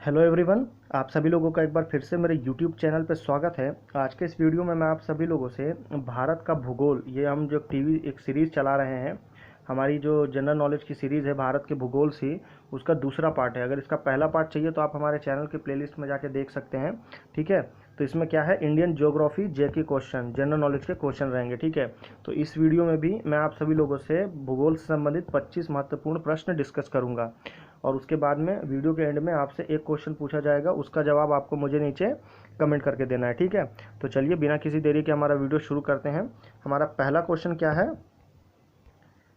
Hello everyone, आप सभी लोगों का एक बार फिर से मेरे यूट्यूब चैनल पर स्वागत है। आज के इस वीडियो में मैं आप सभी लोगों से भारत का भूगोल, ये हम जो टीवी एक सीरीज़ चला रहे हैं, हमारी जो जनरल नॉलेज की सीरीज़ है भारत के भूगोल से, उसका दूसरा पार्ट है। अगर इसका पहला पार्ट चाहिए तो आप हमारे चैनल के प्लेलिस्ट में जाके देख सकते हैं। ठीक है, तो इसमें क्या है, इंडियन ज्योग्राफी जेके क्वेश्चन, जनरल नॉलेज के क्वेश्चन रहेंगे। ठीक है, तो इस वीडियो में भी मैं आप सभी लोगों से भूगोल से संबंधित 25 महत्वपूर्ण प्रश्न डिस्कस करूंगा और उसके बाद में वीडियो के एंड में आपसे एक क्वेश्चन पूछा जाएगा, उसका जवाब आपको मुझे नीचे कमेंट करके देना है। ठीक है, तो चलिए बिना किसी देरी के हमारा वीडियो शुरू करते हैं। हमारा पहला क्वेश्चन क्या है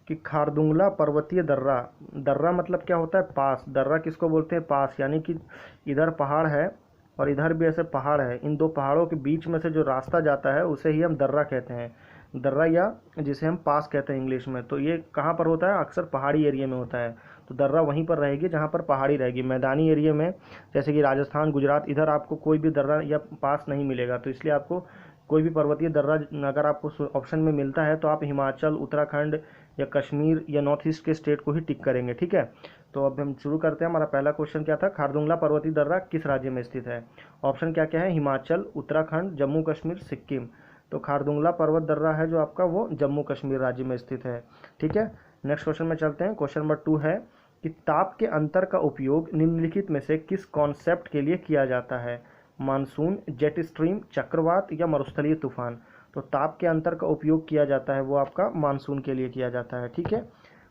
कि खारदुंगला पर्वतीय दर्रा, दर्रा मतलब क्या होता है, पास। दर्रा किसको बोलते हैं, पास, यानी कि इधर पहाड़ है और इधर भी ऐसे पहाड़ है, इन दो पहाड़ों के बीच में से जो रास्ता जाता है उसे ही हम दर्रा कहते हैं। दर्रा, या जिसे हम पास कहते हैं इंग्लिश में। तो ये कहाँ पर होता है, अक्सर पहाड़ी एरिया में होता है। तो दर्रा वहीं पर रहेगी जहाँ पर पहाड़ी रहेगी। मैदानी एरिया में जैसे कि राजस्थान, गुजरात, इधर आपको कोई भी दर्रा या पास नहीं मिलेगा। तो इसलिए आपको कोई भी पर्वतीय दर्रा अगर आपको ऑप्शन में मिलता है तो आप हिमाचल, उत्तराखंड या कश्मीर या नॉर्थ ईस्ट के स्टेट को ही टिक करेंगे। ठीक है, तो अब हम शुरू करते हैं। हमारा पहला क्वेश्चन क्या था, खारदुंगला पर्वतीय दर्रा किस राज्य में स्थित है। ऑप्शन क्या क्या है, हिमाचल, उत्तराखंड, जम्मू कश्मीर, सिक्किम। तो खारदुंगला पर्वत दर्रा है जो आपका, वो जम्मू कश्मीर राज्य में स्थित है। ठीक है, नेक्स्ट क्वेश्चन में चलते हैं। क्वेश्चन नंबर 2 है कि ताप के अंतर का उपयोग निम्नलिखित में से किस कॉन्सेप्ट के लिए किया जाता है। मानसून, जेट स्ट्रीम, चक्रवात या मरुस्थलीय तूफान। तो ताप के अंतर का उपयोग किया जाता है वो आपका मानसून के लिए किया जाता है। ठीक है,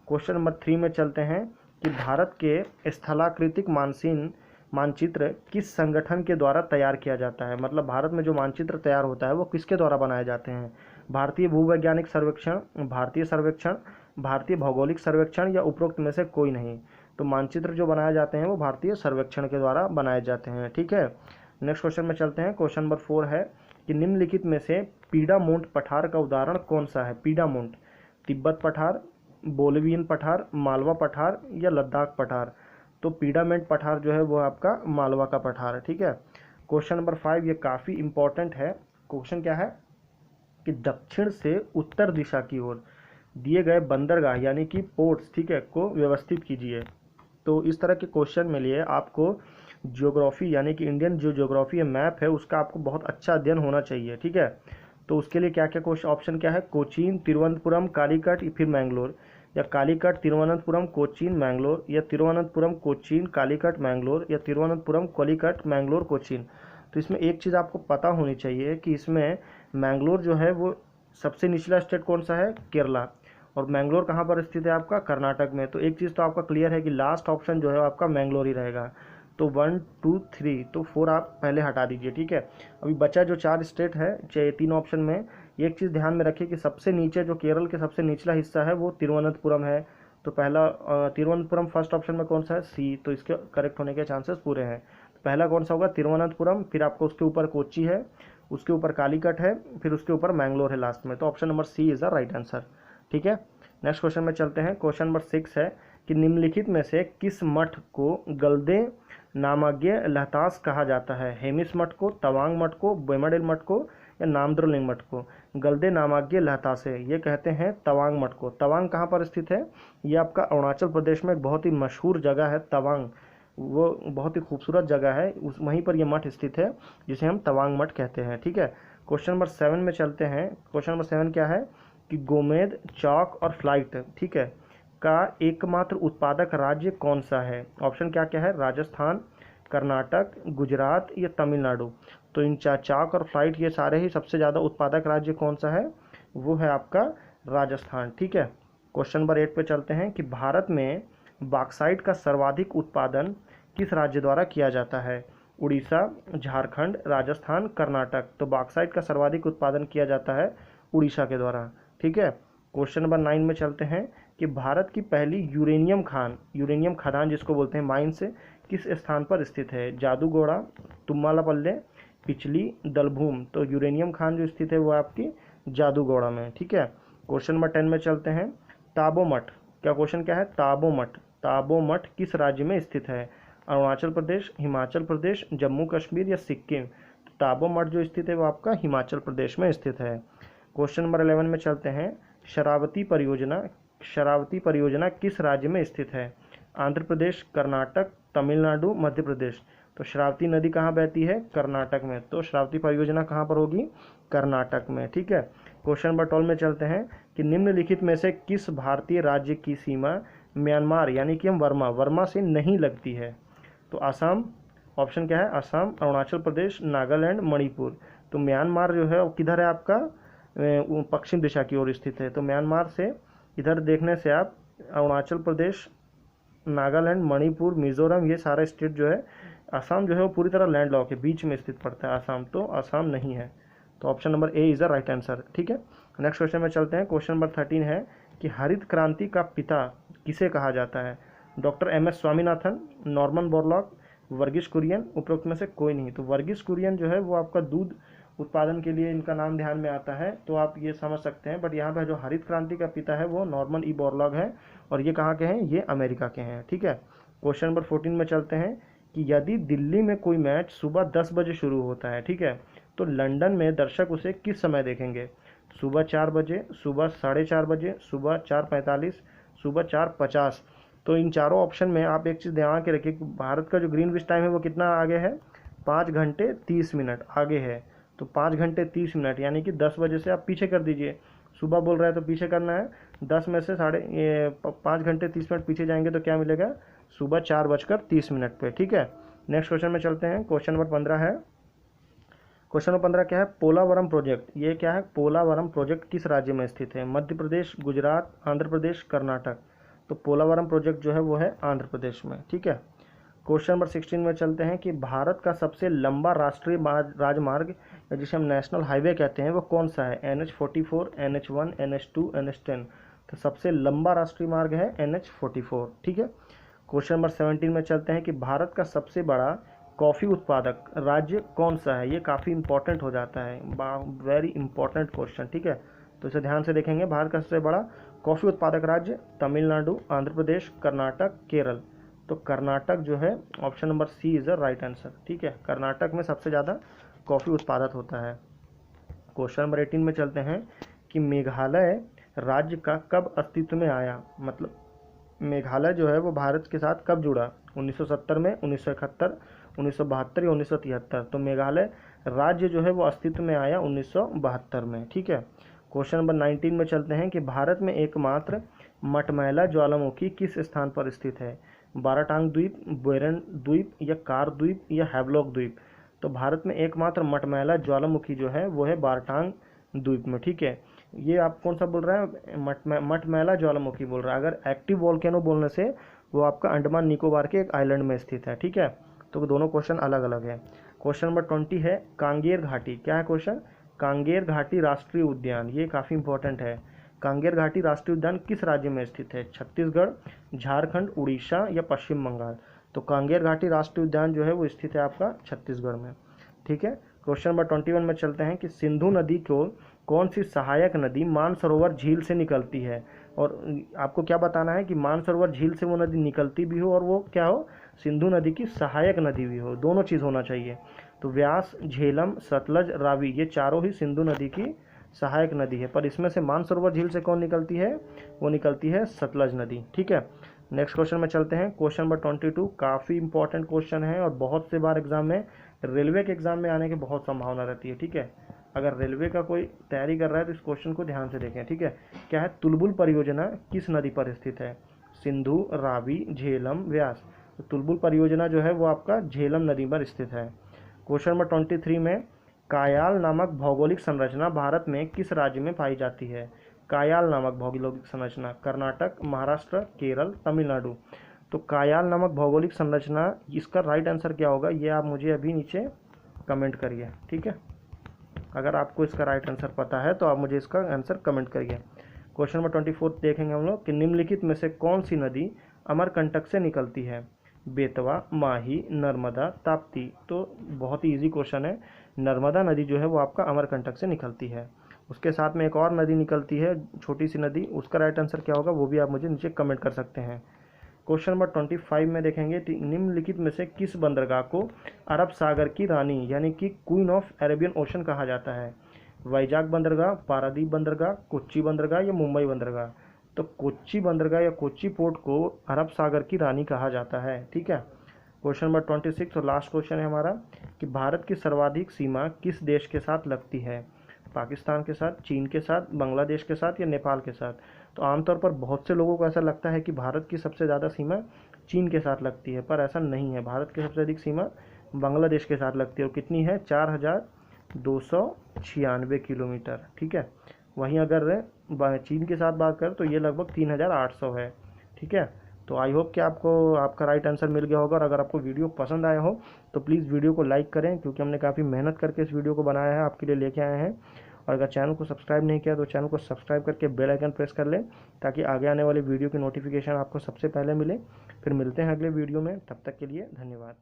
क्वेश्चन नंबर 3 में चलते हैं कि भारत के स्थलाकृतिक मानचित्र किस संगठन के द्वारा तैयार किया जाता है। मतलब भारत में जो मानचित्र तैयार होता है वो किसके द्वारा बनाए जाते हैं। भारतीय भूवैज्ञानिक सर्वेक्षण, भारतीय सर्वेक्षण, भारतीय भौगोलिक सर्वेक्षण या उपरोक्त में से कोई नहीं। तो मानचित्र जो बनाए जाते हैं वो भारतीय सर्वेक्षण के द्वारा बनाए जाते हैं। ठीक है, नेक्स्ट क्वेश्चन में चलते हैं। क्वेश्चन नंबर 4 है कि निम्नलिखित में से पीडामोंट पठार का उदाहरण कौन सा है। पीडामोंट, तिब्बत पठार, बोलिवियन पठार, मालवा पठार या लद्दाख पठार। तो पीडामेंट पठार जो है वो आपका मालवा का पठार है। ठीक है, क्वेश्चन नंबर 5 ये काफ़ी इंपॉर्टेंट है। क्वेश्चन क्या है कि दक्षिण से उत्तर दिशा की ओर दिए गए बंदरगाह यानी कि पोर्ट्स, ठीक है, को व्यवस्थित कीजिए। तो इस तरह के क्वेश्चन में लिए आपको ज्योग्राफी यानी कि इंडियन जो ज्योग्राफी मैप है उसका आपको बहुत अच्छा अध्ययन होना चाहिए। ठीक है, तो उसके लिए क्या क्या क्वेश्चन ऑप्शन क्या है, कोचीन, तिरुवनंतपुरम, कालीकट या फिर मैंगलोर, या कालीकट, तिरुवनंतपुरम, कोचीन, मैंगलोर, या तिरुवनंतपुरम, कोचीन, कालीकट, मैंगलोर, या तिरुवनंतपुरम, कालीकट, मैंगलोर, कोचीन। तो इसमें एक चीज़ आपको पता होनी चाहिए कि इसमें मैंगलोर जो है वो सबसे निचला स्टेट कौन सा है, केरला, और मैंगलोर कहाँ पर स्थित है आपका, कर्नाटक में। तो एक चीज़ तो आपका क्लियर है कि लास्ट ऑप्शन जो है आपका मैंगलोर ही रहेगा। तो 1 2 3, तो 4 आप पहले हटा दीजिए। ठीक है, अभी बचा जो 4 स्टेट है, चाहे 3 ऑप्शन में, एक चीज़ ध्यान में रखिए कि सबसे नीचे जो केरल के सबसे निचला हिस्सा है वो तिरुवनंतपुरम है। तो पहला तिरुवनंतपुरम फर्स्ट ऑप्शन में कौन सा है, सी, तो इसके करेक्ट होने के चांसेस पूरे हैं। तो पहला कौन सा होगा, तिरुवनंतपुरम, फिर आपको उसके ऊपर कोच्चि है, उसके ऊपर कालीकट है, फिर उसके ऊपर मैंगलोर है लास्ट में। तो option number C is the right answer. ठीक है, नेक्स्ट क्वेश्चन में चलते हैं। क्वेश्चन नंबर 6 है कि निम्नलिखित में से किस मठ को गलदे नामज्ञ लहतास कहा जाता है। हेमिस मठ को, तवांग मठ को, बोमडिल मठ को या नामद्रोलिंग मठ को। गलदे नामज्ञ लहतासे, ये कहते हैं तवांग मठ को। तवांग कहाँ पर स्थित है, ये आपका अरुणाचल प्रदेश में एक बहुत ही मशहूर जगह है तवांग, वो बहुत ही खूबसूरत जगह है, उस वहीं पर ये मठ स्थित है जिसे हम तवांग मठ कहते हैं। ठीक है, क्वेश्चन नंबर 7 में चलते हैं। क्वेश्चन नंबर 7 क्या है कि गोमेद, चौक और फ्लाइट, ठीक है, का एकमात्र उत्पादक राज्य कौन सा है। ऑप्शन क्या क्या है, राजस्थान, कर्नाटक, गुजरात या तमिलनाडु। तो इन चाक और फ्लाइट ये सारे ही सबसे ज़्यादा उत्पादक राज्य कौन सा है, वो है आपका राजस्थान। ठीक है, क्वेश्चन नंबर 8 पे चलते हैं कि भारत में बॉक्साइट का सर्वाधिक उत्पादन किस राज्य द्वारा किया जाता है। उड़ीसा, झारखंड, राजस्थान, कर्नाटक। तो बॉक्साइट का सर्वाधिक उत्पादन किया जाता है उड़ीसा के द्वारा। ठीक है, क्वेश्चन नंबर 9 में चलते हैं कि भारत की पहली यूरेनियम खदान जिसको बोलते हैं माइन से किस स्थान पर स्थित है। जादूगोड़ा, तुम्मालापल्ले, पिछली, दलभूम। तो यूरेनियम खान जो स्थित है वो आपकी जादूगोड़ा में। ठीक है, क्वेश्चन नंबर 10 में चलते हैं। ताबो मठ, क्या क्वेश्चन क्या है, ताबो मठ, ताबो मठ किस राज्य में स्थित है। अरुणाचल प्रदेश, हिमाचल प्रदेश, जम्मू कश्मीर या सिक्किम। तो ताबो मठ जो स्थित है वो आपका हिमाचल प्रदेश में स्थित है। क्वेश्चन नंबर 11 में चलते हैं। शरावती परियोजना किस राज्य में स्थित है। आंध्र प्रदेश, कर्नाटक, तमिलनाडु, मध्य प्रदेश। तो श्रावती नदी कहाँ बहती है? कर्नाटक में। तो श्रावती परियोजना कहाँ पर होगी? कर्नाटक में। ठीक है। क्वेश्चन नंबर 12 में चलते हैं कि निम्नलिखित में से किस भारतीय राज्य की सीमा म्यांमार यानी कि हम वर्मा से नहीं लगती है? तो असम, ऑप्शन क्या है? असम, अरुणाचल प्रदेश, नागालैंड, मणिपुर। तो म्यांमार जो है वो किधर है आपका? पश्चिम दिशा की ओर स्थित है। तो म्यांमार से इधर देखने से आप अरुणाचल प्रदेश, नागालैंड, मणिपुर, मिजोरम, ये सारा स्टेट जो है, असम जो है वो पूरी तरह लैंड लॉक है, बीच में स्थित पड़ता है असम। तो असम नहीं है। तो option number A is the right answer. ठीक है। नेक्स्ट क्वेश्चन में चलते हैं। क्वेश्चन नंबर 13 है कि हरित क्रांति का पिता किसे कहा जाता है? Doctor M S Swaminathan, Norman Borlaug, Varghese Kurien, उपरोक्त में से कोई नहीं। तो वर्गीस कुरियन जो है वो आपका दूध उत्पादन के लिए इनका नाम ध्यान में आता है, तो आप ये समझ सकते हैं। बट यहाँ पर जो हरित क्रांति का पिता है वो नॉर्मन ई बोरलॉग है, और ये कहाँ के हैं? ये अमेरिका के हैं। ठीक है। क्वेश्चन नंबर 14 में चलते हैं कि यदि दिल्ली में कोई मैच सुबह 10 बजे शुरू होता है, ठीक है, तो लंदन में दर्शक उसे किस समय देखेंगे? सुबह 4 बजे, सुबह 4:30 बजे, सुबह 4:45, सुबह 4:50। तो इन चारों ऑप्शन में आप एक चीज़ ध्यान के रखिए कि भारत का जो ग्रीनविच टाइम है वो कितना आगे है? 5 घंटे 30 मिनट आगे है। तो 5 घंटे 30 मिनट यानी कि 10 बजे से आप पीछे कर दीजिए। सुबह बोल रहा है तो पीछे करना है, 10 में से 5 घंटे 30 मिनट पीछे जाएंगे तो क्या मिलेगा? सुबह 4:30 पे। ठीक है। नेक्स्ट क्वेश्चन में चलते हैं। क्वेश्चन नंबर 15 है। क्वेश्चन नंबर 15 क्या है? पोलावरम प्रोजेक्ट, ये क्या है? पोलावरम प्रोजेक्ट किस राज्य में स्थित है? मध्य प्रदेश, गुजरात, आंध्र प्रदेश, कर्नाटक। तो पोलावरम प्रोजेक्ट जो है वो है आंध्र प्रदेश में। ठीक है। क्वेश्चन नंबर 16 में चलते हैं कि भारत का सबसे लंबा राष्ट्रीय राजमार्ग या जिसे हम नेशनल हाईवे कहते हैं वो कौन सा है? NH44, NH1, NH2, NH10। तो सबसे लंबा राष्ट्रीय मार्ग है NH44। ठीक है। क्वेश्चन नंबर 17 में चलते हैं कि भारत का सबसे बड़ा कॉफ़ी उत्पादक राज्य कौन सा है? ये काफ़ी इंपॉर्टेंट हो जाता है, वेरी इंपॉर्टेंट क्वेश्चन। ठीक है। तो इसे ध्यान से देखेंगे। भारत का सबसे बड़ा कॉफ़ी उत्पादक राज्य तमिलनाडु, आंध्र प्रदेश, कर्नाटक, केरल। तो कर्नाटक जो है, option number C is the right answer. ठीक है। कर्नाटक में सबसे ज़्यादा कॉफ़ी उत्पादक होता है। क्वेश्चन नंबर 18 में चलते हैं कि मेघालय राज्य का कब अस्तित्व में आया? मतलब मेघालय जो है वो भारत के साथ कब जुड़ा? 1970 में, 1971, 1972 या 1973। तो मेघालय राज्य जो है वो अस्तित्व में आया 1972 में। ठीक है। क्वेश्चन नंबर 19 में चलते हैं कि भारत में एकमात्र मटमैला ज्वालामुखी किस स्थान पर स्थित है? बाराटांग द्वीप, बोरेन द्वीप, या कार द्वीप, या हैवलॉक द्वीप। तो भारत में एकमात्र मटमैला ज्वालामुखी जो है वो है बाराटांग द्वीप में। ठीक है। ये आप कौन सा बोल रहा है? मटमैला ज्वालामुखी बोल रहा है। अगर एक्टिव वॉल्केनो बोलने से वो आपका अंडमान निकोबार के एक आइलैंड में स्थित है। ठीक है। तो दोनों क्वेश्चन अलग अलग है। क्वेश्चन नंबर 20 है कांगेर घाटी। क्या है क्वेश्चन? कांगेर घाटी राष्ट्रीय उद्यान, ये काफ़ी इंपॉर्टेंट है। कांगेर घाटी राष्ट्रीय उद्यान किस राज्य में स्थित है? छत्तीसगढ़, झारखंड, उड़ीसा, या पश्चिम बंगाल। तो कांगेर घाटी राष्ट्रीय उद्यान जो है वो स्थित है आपका छत्तीसगढ़ में। ठीक है। क्वेश्चन नंबर 21 में चलते हैं कि सिंधु नदी को कौन सी सहायक नदी मानसरोवर झील से निकलती है? और आपको क्या बताना है कि मानसरोवर झील से वो नदी निकलती भी हो और वो क्या हो? सिंधु नदी की सहायक नदी भी हो, दोनों चीज़ होना चाहिए। तो व्यास, झेलम, सतलज, रावी, ये चारों ही सिंधु नदी की सहायक नदी है, पर इसमें से मानसरोवर झील से कौन निकलती है? वो निकलती है सतलज नदी। ठीक है। नेक्स्ट क्वेश्चन में चलते हैं। क्वेश्चन नंबर 22 काफ़ी इंपॉर्टेंट क्वेश्चन है और बहुत से बार एग्जाम में, रेलवे के एग्जाम में आने की बहुत संभावना रहती है। ठीक है। अगर रेलवे का कोई तैयारी कर रहा है तो इस क्वेश्चन को ध्यान से देखें। ठीक है। क्या है? तुलबुल परियोजना किस नदी पर स्थित है? सिंधु, रावी, झेलम, व्यास। तो तुलबुल परियोजना जो है वो आपका झेलम नदी पर स्थित है। क्वेश्चन नंबर 23 में कायाल नामक भौगोलिक संरचना भारत में किस राज्य में पाई जाती है? कायाल नामक भौगोलिक संरचना कर्नाटक, महाराष्ट्र, केरल, तमिलनाडु। तो कायाल नामक भौगोलिक संरचना, इसका राइट आंसर क्या होगा ये आप मुझे अभी नीचे कमेंट करिए। ठीक है। अगर आपको इसका राइट आंसर पता है तो आप मुझे इसका आंसर कमेंट करिए। क्वेश्चन नंबर 24 देखेंगे हम लोग कि निम्नलिखित में से कौन सी नदी अमरकंटक से निकलती है? बेतवा, माही, नर्मदा, ताप्ती। तो बहुत ही इजी क्वेश्चन है। नर्मदा नदी जो है वो आपका अमरकंटक से निकलती है। उसके साथ में एक और नदी निकलती है, छोटी सी नदी, उसका राइट आंसर क्या होगा वो भी आप मुझे नीचे कमेंट कर सकते हैं। क्वेश्चन नंबर 25 में देखेंगे निम्नलिखित में से किस बंदरगाह को अरब सागर की रानी यानी कि क्वीन ऑफ अरेबियन ओशन कहा जाता है? वैजाग बंदरगाह, पारादीप बंदरगाह, कोच्चि बंदरगाह, या मुंबई बंदरगाह। तो कोच्चि बंदरगाह या कोच्चि पोर्ट को अरब सागर की रानी कहा जाता है। ठीक है। क्वेश्चन नंबर 26 और लास्ट क्वेश्चन है हमारा कि भारत की सर्वाधिक सीमा किस देश के साथ लगती है? पाकिस्तान के साथ, चीन के साथ, बांग्लादेश के साथ या नेपाल के साथ? तो आमतौर पर बहुत से लोगों को ऐसा लगता है कि भारत की सबसे ज़्यादा सीमा चीन के साथ लगती है, पर ऐसा नहीं है। भारत की सबसे अधिक सीमा बांग्लादेश के साथ लगती है और कितनी है? 4296 किलोमीटर। ठीक है। वहीं अगर चीन के साथ बात करें तो ये लगभग 3800 है। ठीक है। तो आई होप कि आपको आपका राइट आंसर मिल गया होगा। और अगर आपको वीडियो पसंद आया हो तो प्लीज़ वीडियो को लाइक करें, क्योंकि हमने काफ़ी मेहनत करके इस वीडियो को बनाया है, आपके लिए लेके आए हैं। और अगर चैनल को सब्सक्राइब नहीं किया तो चैनल को सब्सक्राइब करके बेल आइकन प्रेस कर लें, ताकि आगे आने वाले वीडियो की नोटिफिकेशन आपको सबसे पहले मिले। फिर मिलते हैं अगले वीडियो में, तब तक के लिए धन्यवाद।